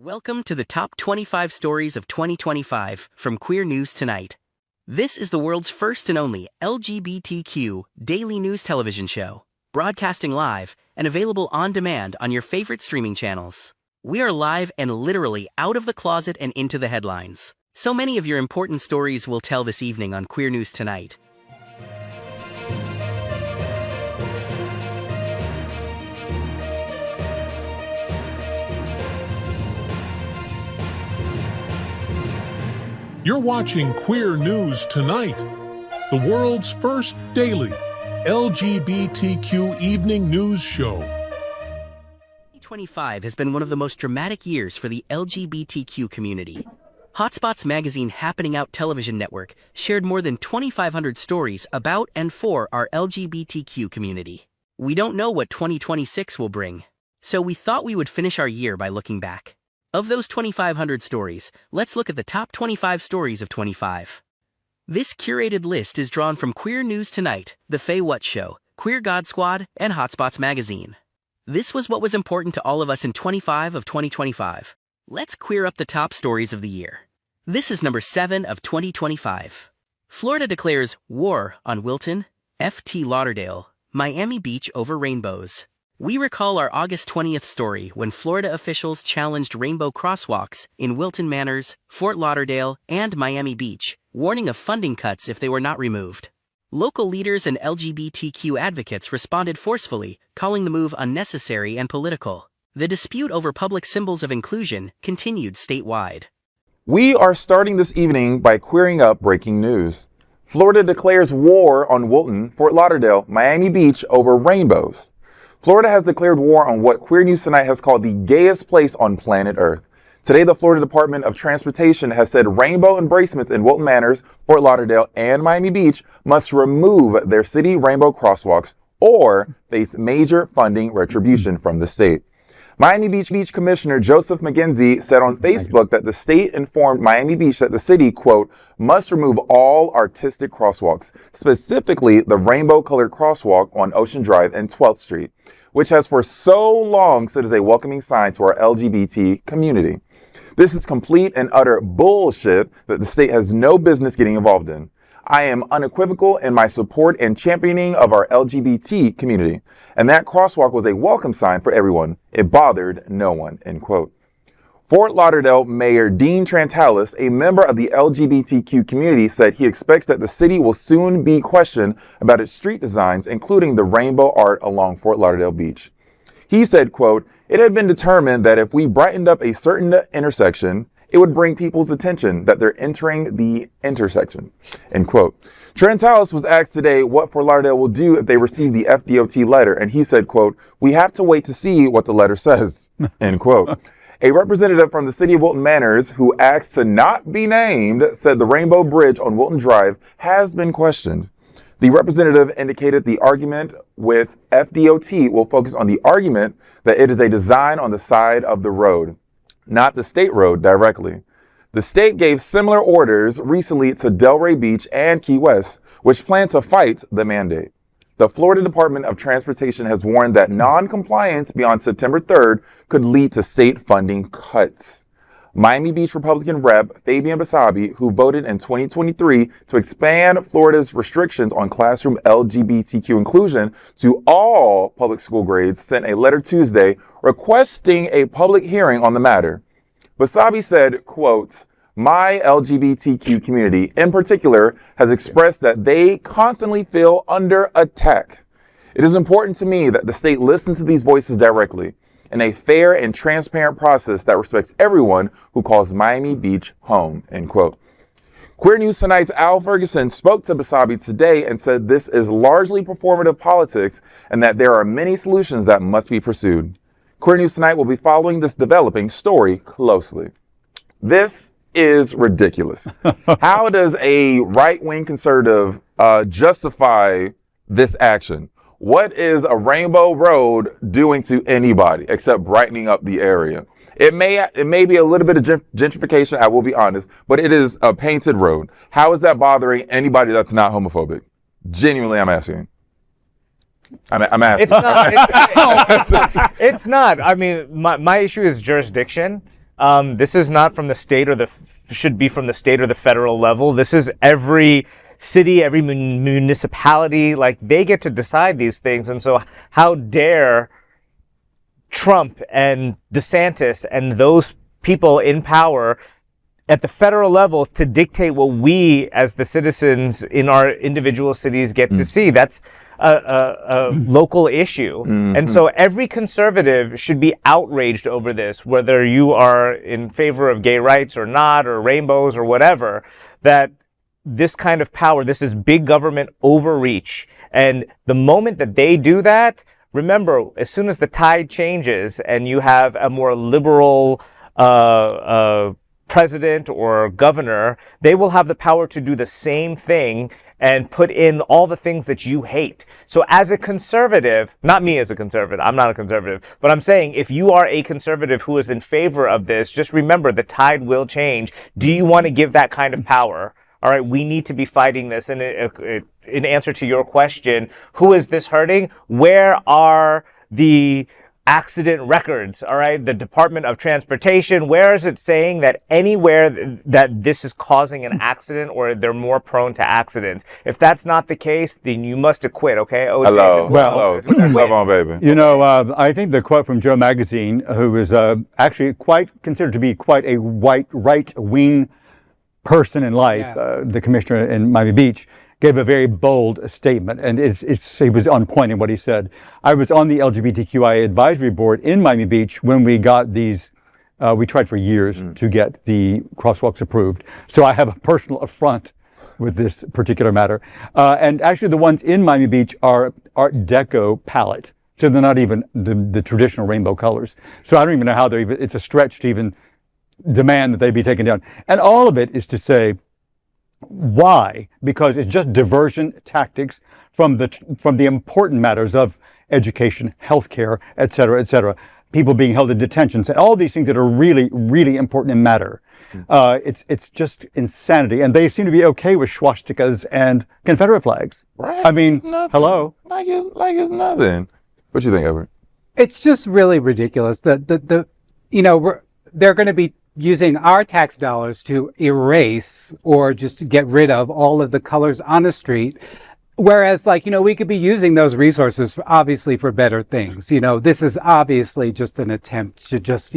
Welcome to the top 25 stories of 2025 from Queer News Tonight. This is the world's first and only LGBTQ daily news television show, broadcasting live and available on demand on your favorite streaming channels. We are live and literally out of the closet and into the headlines. So many of your important stories we'll tell this evening on Queer News Tonight. You're watching Queer News Tonight, the world's first daily LGBTQ evening news show. 2025 has been one of the most dramatic years for the LGBTQ community. Hotspots Magazine Happening Out television network shared more than 2,500 stories about and for our LGBTQ community. We don't know what 2026 will bring, so we thought we would finish our year by looking back. Of those 2,500 stories, let's look at the top 25 stories of 25. This curated list is drawn from Queer News Tonight, The FayWhat Show, Queer God Squad, and Hotspots Magazine. This was what was important to all of us in 25 of 2025. Let's queer up the top stories of the year. This is number 7 of 2025. Florida declares war on Wilton, FT Lauderdale, Miami Beach over rainbows. We recall our August 20th story when Florida officials challenged rainbow crosswalks in Wilton Manors, Fort Lauderdale, and Miami Beach, warning of funding cuts if they were not removed. Local leaders and LGBTQ advocates responded forcefully, calling the move unnecessary and political. The dispute over public symbols of inclusion continued statewide. We are starting this evening by queering up breaking news. Florida declares war on Wilton, Fort Lauderdale, Miami Beach over rainbows. Florida has declared war on what Queer News Tonight has called the gayest place on planet Earth. Today, the Florida Department of Transportation has said rainbow embracements in Wilton Manors, Fort Lauderdale, and Miami Beach must remove their city rainbow crosswalks or face major funding retribution from the state. Miami Beach Commissioner Joseph McGenzie said on Facebook that the state informed Miami Beach that the city, quote, must remove all artistic crosswalks, specifically the rainbow-colored crosswalk on Ocean Drive and 12th Street, which has for so long stood as a welcoming sign to our LGBT community. This is complete and utter bullshit that the state has no business getting involved in. I am unequivocal in my support and championing of our LGBT community. And that crosswalk was a welcome sign for everyone. It bothered no one, end quote. Fort Lauderdale Mayor Dean Trantalis, a member of the LGBTQ community, said he expects that the city will soon be questioned about its street designs, including the rainbow art along Fort Lauderdale Beach. He said, quote, it had been determined that if we brightened up a certain intersection, it would bring people's attention that they're entering the intersection, end quote. Trantalis was asked today what Fort Lauderdale will do if they receive the FDOT letter, and he said, quote, we have to wait to see what the letter says, end quote. A representative from the city of Wilton Manors, who asked to not be named, said the Rainbow Bridge on Wilton Drive has been questioned. The representative indicated the argument with FDOT will focus on the argument that it is a design on the side of the road, not the state road directly. The state gave similar orders recently to Delray Beach and Key West, which plan to fight the mandate. The Florida Department of Transportation has warned that non-compliance beyond September 3rd could lead to state funding cuts. Miami Beach Republican Rep. Fabian Basabi, who voted in 2023 to expand Florida's restrictions on classroom LGBTQ inclusion to all public school grades, sent a letter Tuesday requesting a public hearing on the matter. Basabi said, quote, my LGBTQ community in particular has expressed that they constantly feel under attack. It is important to me that the state listen to these voices directly in a fair and transparent process that respects everyone who calls Miami Beach home, end quote. Queer News Tonight's Al Ferguson spoke to Basabi today and said this is largely performative politics and that there are many solutions that must be pursued. Queer News Tonight will be following this developing story closely. This is ridiculous. How does a right-wing conservative justify this action? What is a rainbow road doing to anybody except brightening up the area? It may be a little bit of gentrification, I will be honest, but it is a painted road. How is that bothering anybody that's not homophobic? Genuinely, I'm asking. I'm asking. It's not. I mean, my issue is jurisdiction. This is not from the state or should be from the state or the federal level. This is every city, every municipality, like they get to decide these things. And so how dare Trump and DeSantis and those people in power at the federal level to dictate what we as the citizens in our individual cities get to see. That's a local issue. And so every conservative should be outraged over this, whether you are in favor of gay rights or not, or rainbows or whatever, that this kind of power, this is big government overreach. And the moment that they do that, remember, as soon as the tide changes and you have a more liberal president or governor, they will have the power to do the same thing and put in all the things that you hate. So as a conservative, not me as a conservative, I'm not a conservative, but I'm saying if you are a conservative who is in favor of this, just remember the tide will change. Do you want to give that kind of power? All right, we need to be fighting this. And in answer to your question, who is this hurting? Where are the accident records? All right, the Department of Transportation, where is it saying that anywhere that this is causing an accident or they're more prone to accidents? If that's not the case, then you must have quit, okay? OJ, Hello. Well, Put that glove on, baby. You know, I think the quote from Joe Magazine, who is actually considered to be quite a right-wing person in life, the commissioner in Miami Beach, gave a very bold statement, and he was on point in what he said. I was on the LGBTQI advisory board in Miami Beach when we got these. We tried for years to get the crosswalks approved, so I have a personal affront with this particular matter. And actually, the ones in Miami Beach are Art Deco palette, so they're not even the traditional rainbow colors. So I don't even know how they're even. It's a stretch to even demand that they be taken down. And all of it is to say, why? Because it's just diversion tactics from the important matters of education, healthcare, et cetera, people being held in detentions, and all these things that are really, really important and matter. It's just insanity, and they seem to be okay with swastikas and Confederate flags. Right. I mean, hello. Like it's nothing. What you think, Everett? It's just really ridiculous that they're going to be using our tax dollars to erase or just to get rid of all of the colors on the street. Whereas, we could be using those resources, obviously, for better things. This is obviously just an attempt to just,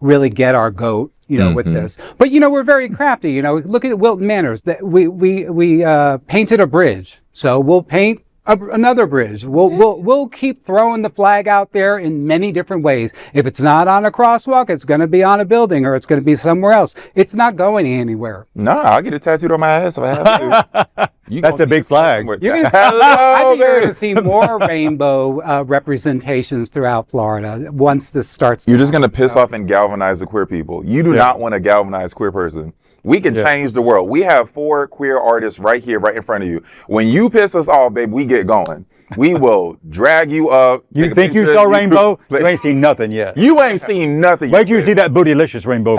really get our goat, with this. But, we're very crafty. Look at Wilton Manors. That we painted a bridge. So we'll paint another bridge. We'll keep throwing the flag out there in many different ways. If it's not on a crosswalk, it's going to be on a building or it's going to be somewhere else. It's not going anywhere. No, I'll get it tattooed on my ass if I have to. That's a big flag. You're gonna I think you're going to see more rainbow representations throughout Florida once this starts. You're just going to piss off and galvanize the queer people. You do not want to galvanize queer person. We can change the world. We have 4 queer artists right here, right in front of you. When you piss us off, babe, we get going. We will drag you up. You think you saw rainbow? You ain't seen nothing yet. You ain't seen nothing. Wait till you see that bootylicious rainbow.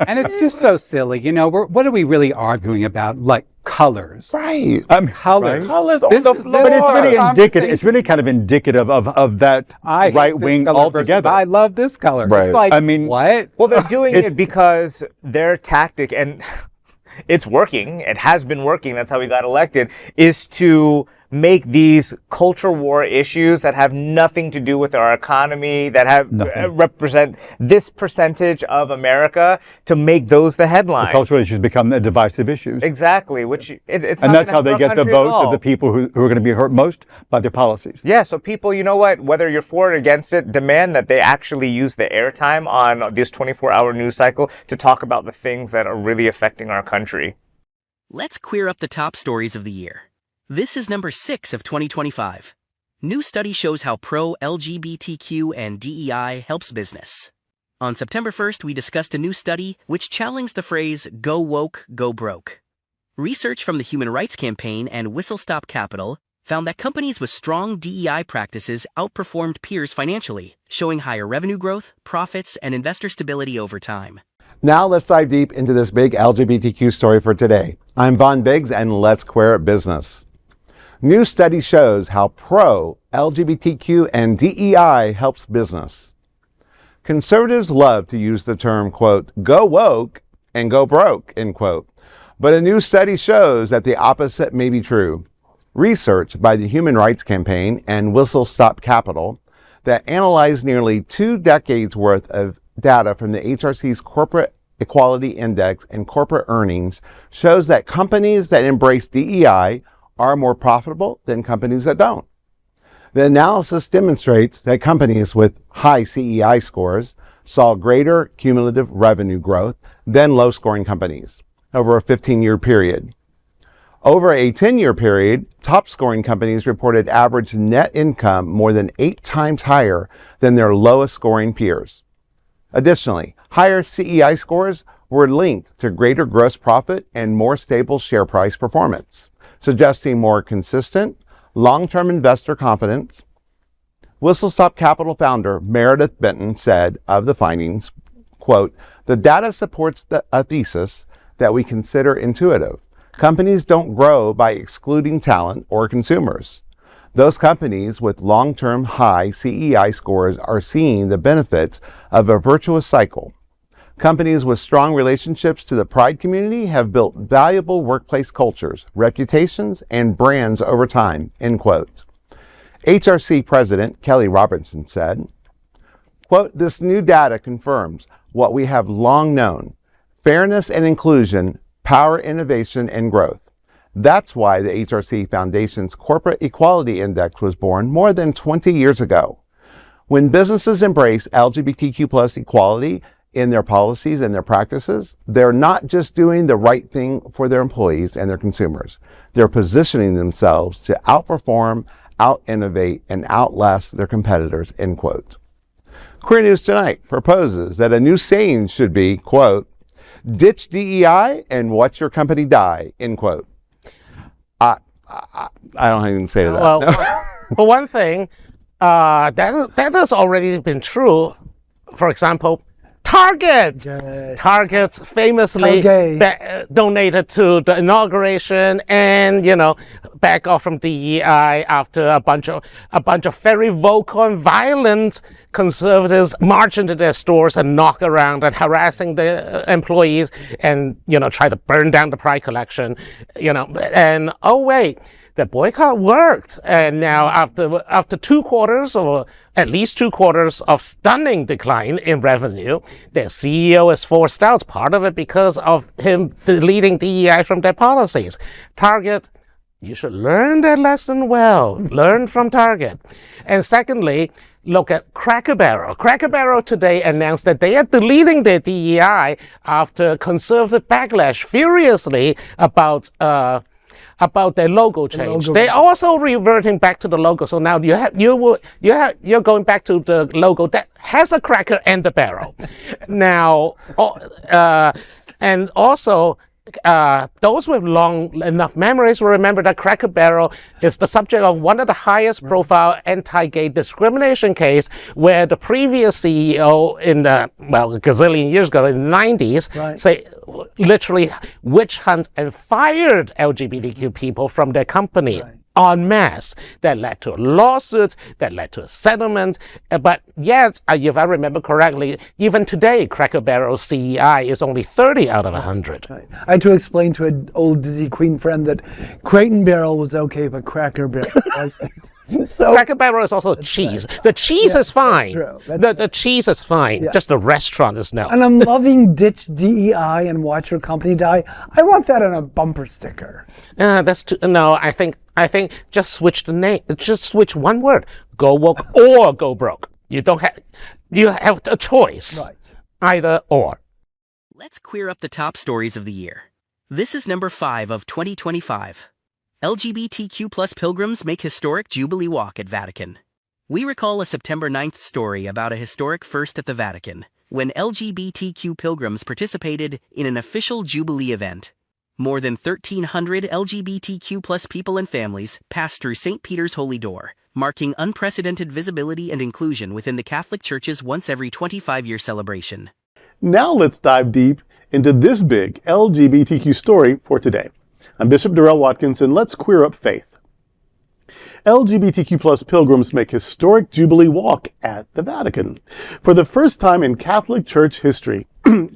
And it's just so silly. What are we really arguing about? Like colors. Right. Colors. Colors on the floor. But it's really indicative. It's really kind of indicative of that right wing altogether. I love this color. Right. It's like, I mean, what? Well, they're doing it because their tactic, and it's working, it has been working, that's how we got elected, is to make these culture war issues that have nothing to do with our economy, that have represent this percentage of America, to make those the headlines. The cultural issues become the divisive issues. Exactly, which it's and not that's how they get the votes of the people who are going to be hurt most by their policies. Yeah, so people, you know what, whether you're for or against it, demand that they actually use the airtime on this 24-hour news cycle to talk about the things that are really affecting our country. Let's queer up the top stories of the year. This is number 6 of 2025. New study shows how pro-LGBTQ and DEI helps business. On September 1st, we discussed a new study which challenged the phrase, "Go woke, go broke." Research from the Human Rights Campaign and Whistle Stop Capital found that companies with strong DEI practices outperformed peers financially, showing higher revenue growth, profits, and investor stability over time. Now let's dive deep into this big LGBTQ story for today. I'm Von Biggs, and let's queer business. New study shows how pro-LGBTQ and DEI helps business. Conservatives love to use the term, quote, go woke and go broke, end quote. But a new study shows that the opposite may be true. Research by the Human Rights Campaign and Whistle Stop Capital that analyzed nearly 2 decades worth of data from the HRC's Corporate Equality Index and corporate earnings shows that companies that embrace DEI are more profitable than companies that don't. The analysis demonstrates that companies with high CEI scores saw greater cumulative revenue growth than low-scoring companies over a 15-year period. Over a 10-year period, top-scoring companies reported average net income more than 8 times higher than their lowest-scoring peers. Additionally, higher CEI scores were linked to greater gross profit and more stable share price performance, suggesting more consistent, long-term investor confidence. Whistle Stop Capital founder Meredith Benton said of the findings, quote, the data supports a thesis that we consider intuitive. Companies don't grow by excluding talent or consumers. Those companies with long-term high CEI scores are seeing the benefits of a virtuous cycle. Companies with strong relationships to the Pride community have built valuable workplace cultures, reputations, and brands over time, end quote. HRC President Kelly Robinson said, quote, this new data confirms what we have long known. Fairness and inclusion power innovation and growth. That's why the HRC Foundation's Corporate Equality Index was born more than 20 years ago. When businesses embrace LGBTQ+ equality in their policies and their practices, they're not just doing the right thing for their employees and their consumers. They're positioning themselves to outperform, out-innovate, and outlast their competitors, end quote. Queer News Tonight proposes that a new saying should be, quote, ditch DEI and watch your company die, end quote. I don't have anything to say to that. Well, No. for one thing, that has already been true. For example, Target. Target famously donated to the inauguration and, back off from DEI after a bunch of very vocal and violent conservatives march into their stores and knock around and harassing the employees and, try to burn down the Pride collection, and oh wait, the boycott worked. And now after 2 quarters or at least 2 quarters of stunning decline in revenue, their CEO is forced out, part of it because of him deleting DEI from their policies. Target, you should learn that lesson well. Learn from Target. And secondly, look at Cracker Barrel. Cracker Barrel today announced that they are deleting their DEI after conservative backlash furiously about their logo change. They're also reverting back to the logo. So now you're going back to the logo that has a cracker and a barrel. Now, and also, those with long enough memories will remember that Cracker Barrel is the subject of one of the highest profile anti-gay discrimination case, where the previous CEO in a gazillion years ago, in the 90s, literally witch hunt and fired LGBTQ people from their company. En masse. That led to a lawsuit, that led to a settlement, but yet, if I remember correctly, even today, Cracker Barrel's CEI is only 30 out of 100. I had to explain to an old Dizzy Queen friend that Crate and Barrel was okay, but Cracker Barrel wasn't. So, Cracker Barrel is also cheese. The cheese is fine. The cheese is fine. Just the restaurant is no. And I'm loving ditch DEI and watch your company die. I want that on a bumper sticker. That's too, no. I think just switch the name. Just switch one word. Go woke or go broke. You have a choice. Right. Either or. Let's queer up the top stories of the year. This is number 5 of 2025. LGBTQ plus pilgrims make historic Jubilee walk at Vatican. We recall a September 9th story about a historic first at the Vatican, when LGBTQ pilgrims participated in an official Jubilee event. More than 1,300 LGBTQ plus people and families passed through St. Peter's Holy Door, marking unprecedented visibility and inclusion within the Catholic Church's once every 25-year celebration. Now let's dive deep into this big LGBTQ story for today. I'm Bishop Darrell Watkins, and let's queer up faith. LGBTQ plus pilgrims make historic Jubilee walk at the Vatican. For the first time in Catholic Church history,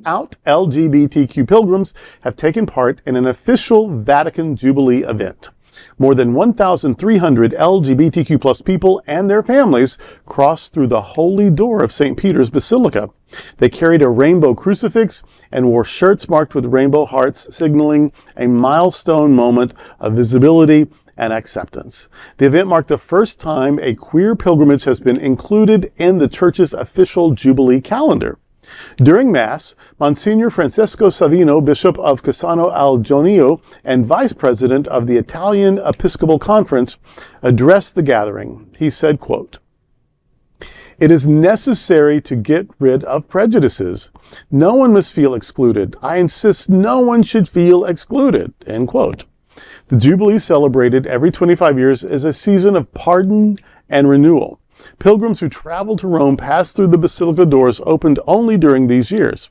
out LGBTQ pilgrims have taken part in an official Vatican Jubilee event. More than 1,300 LGBTQ plus people and their families crossed through the holy door of St. Peter's Basilica. They carried a rainbow crucifix and wore shirts marked with rainbow hearts, signaling a milestone moment of visibility and acceptance. The event marked the first time a queer pilgrimage has been included in the Church's official Jubilee calendar. During Mass, Monsignor Francesco Savino, Bishop of Cassano al Jonio and Vice President of the Italian Episcopal Conference, addressed the gathering. He said, quote, "It is necessary to get rid of prejudices. No one must feel excluded. I insist no one should feel excluded," end quote. The Jubilee, celebrated every 25 years, is a season of pardon and renewal. Pilgrims who travel to Rome pass through the basilica doors opened only during these years.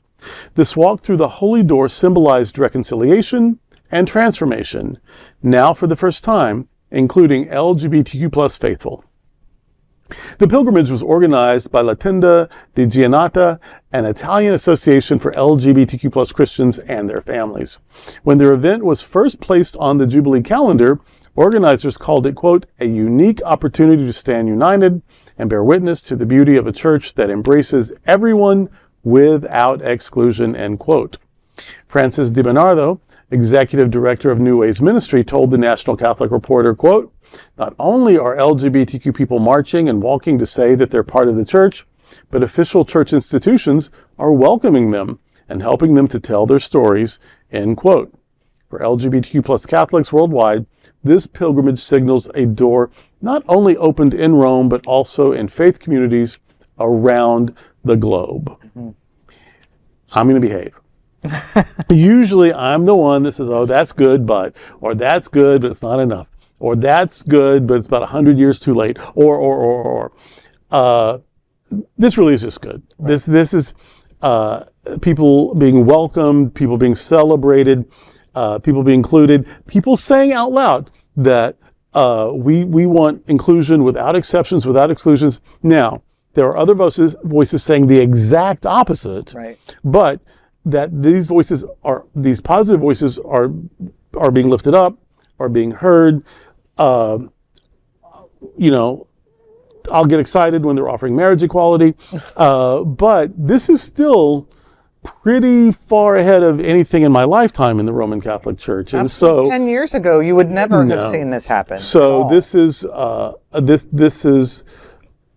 This walk through the holy door symbolized reconciliation and transformation, now for the first time, including LGBTQ plus faithful. The pilgrimage was organized by La Tenda di Giannata, an Italian association for LGBTQ plus Christians and their families. When their event was first placed on the Jubilee calendar, organizers called it, quote, "a unique opportunity to stand united and bear witness to the beauty of a church that embraces everyone without exclusion," end quote. Francis Di Bernardo, executive director of New Ways Ministry, told the National Catholic Reporter, quote, "Not only are LGBTQ people marching and walking to say that they're part of the church, but official church institutions are welcoming them and helping them to tell their stories," end quote. For LGBTQ plus Catholics worldwide, this pilgrimage signals a door not only opened in Rome, but also in faith communities around the globe. Mm-hmm. I'm going to behave. Usually I'm the one that says, "Oh, that's good, but," or "that's good, but it's not enough," or "that's good, but it's about 100 years too late," or. This really is just good. Right. This is people being welcomed, people being celebrated, people being included, people saying out loud that we want inclusion without exceptions, without exclusions. Now, there are other voices saying the exact opposite, right? But that these positive voices are being lifted up, are being heard. I'll get excited when they're offering marriage equality, but this is still pretty far ahead of anything in my lifetime in the Roman Catholic Church. And so 10 years ago, you would never have seen this happen. So this is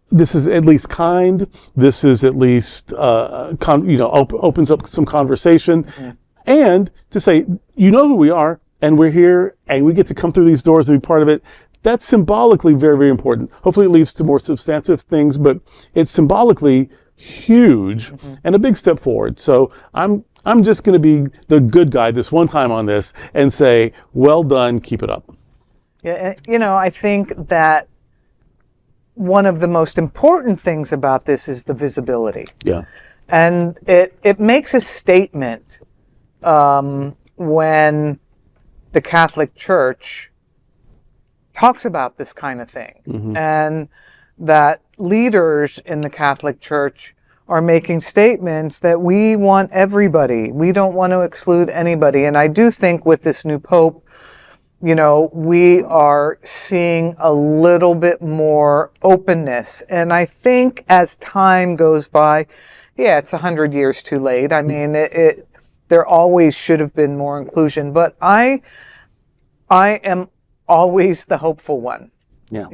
this is at least kind. This is at least opens up some conversation, and to say, you know who we are, and we're here, and we get to come through these doors and be part of it. That's symbolically very, very important. Hopefully it leads to more substantive things, but it's symbolically huge and a big step forward. So I'm just going to be the good guy this one time on this and say, well done, keep it up. Yeah, I think that one of the most important things about this is the visibility. Yeah. And it makes a statement when the Catholic Church talks about this kind of thing, and that leaders in the Catholic Church are making statements that we want everybody. We don't want to exclude anybody. And I do think with this new Pope, we are seeing a little bit more openness. And I think as time goes by, it's 100 years too late. I mean, there always should have been more inclusion, but I am always the hopeful one. Yeah,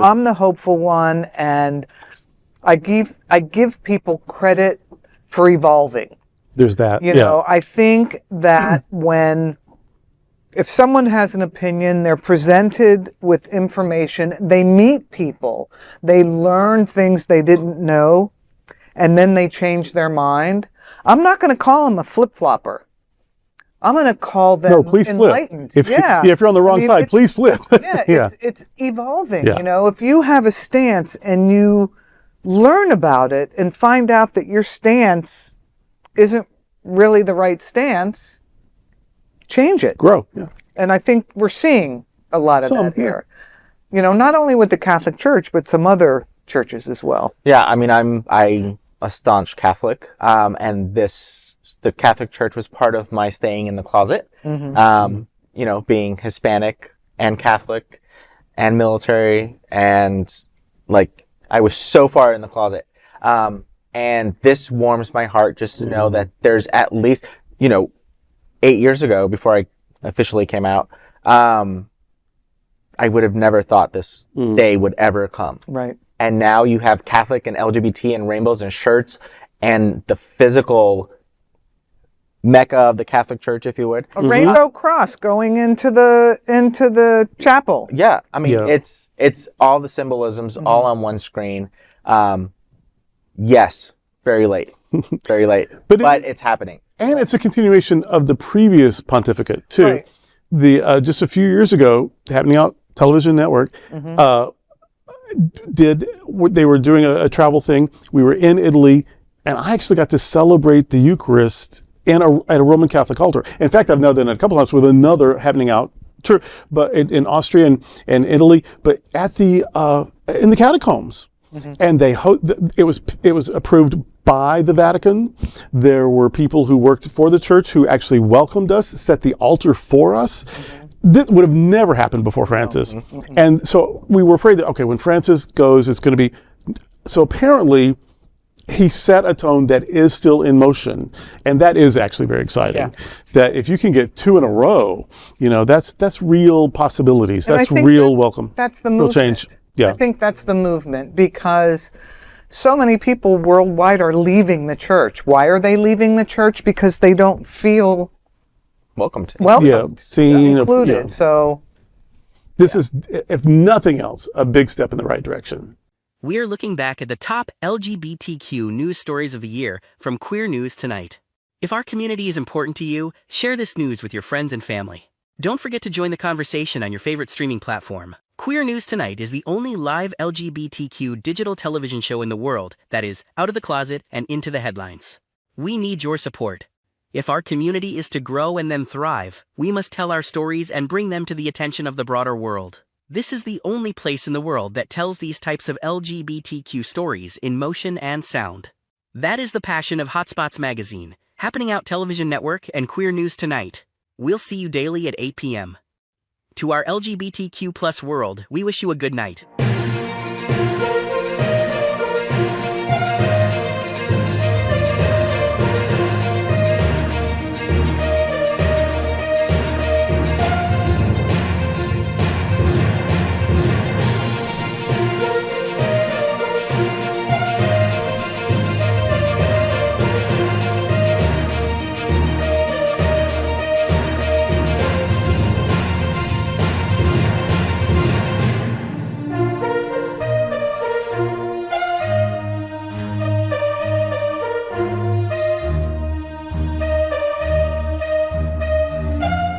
I'm the hopeful one, and I give people credit for evolving. There's that. I think that if someone has an opinion, they're presented with information, they meet people, they learn things they didn't know, and then they change their mind. I'm not going to call them a flip-flopper. I'm going to call them enlightened. Flip. If you're on the wrong side, please flip. It's evolving. Yeah. If you have a stance and you learn about it and find out that your stance isn't really the right stance, change it. Grow. Yeah. And I think we're seeing a lot of that here. you know, not only with the Catholic Church, but some other churches as well. Yeah, I mean, I'm a staunch Catholic, and the Catholic Church was part of my staying in the closet. You know, being Hispanic and Catholic and military, and like I was so far in the closet. And this warms my heart just to know that there's at least, you know, 8 years ago, before I officially came out, I would have never thought this day would ever come. Right. And now you have Catholic and LGBT and rainbows and shirts and the physical mecca of the Catholic Church, if you would. A rainbow cross going into the chapel. Yeah, I mean, it's all the symbolisms all on one screen. Yes, very late, very late, but it's happening. And it's a continuation of the previous pontificate too. Right. The just a few years ago, Happening Out Television Network they were doing a travel thing. We were in Italy, and I actually got to celebrate the Eucharist at a Roman Catholic altar. In fact, I've now done it a couple times with another Happening Out church, but in Austria and Italy, but at the in the catacombs. And it was approved by the Vatican. There were people who worked for the church who actually welcomed us, set the altar for us. This would have never happened before Francis. And so we were afraid that, okay, when Francis goes, it's going to be... So apparently, he set a tone that is still in motion. And that is actually very exciting. That if you can get 2 in a row, you know, that's real possibilities. And that's real welcome. That's the real movement. change. Yeah. I think that's the movement, because so many people worldwide are leaving the church. Why are they leaving the church? Because they don't feel welcomed, seen, included. So this is, if nothing else, a big step in the right direction. We're looking back at the top LGBTQ news stories of the year from Queer News Tonight. If our community is important to you, share this news with your friends and family. Don't forget to join the conversation on your favorite streaming platform. Queer News Tonight is the only live LGBTQ digital television show in the world that is out of the closet and into the headlines. We need your support. If our community is to grow and then thrive, we must tell our stories and bring them to the attention of the broader world. This is the only place in the world that tells these types of LGBTQ stories in motion and sound. That is the passion of Hotspots Magazine, Happening Out Television Network, and Queer News Tonight. We'll see you daily at 8 p.m. To our LGBTQ+ world, we wish you a good night.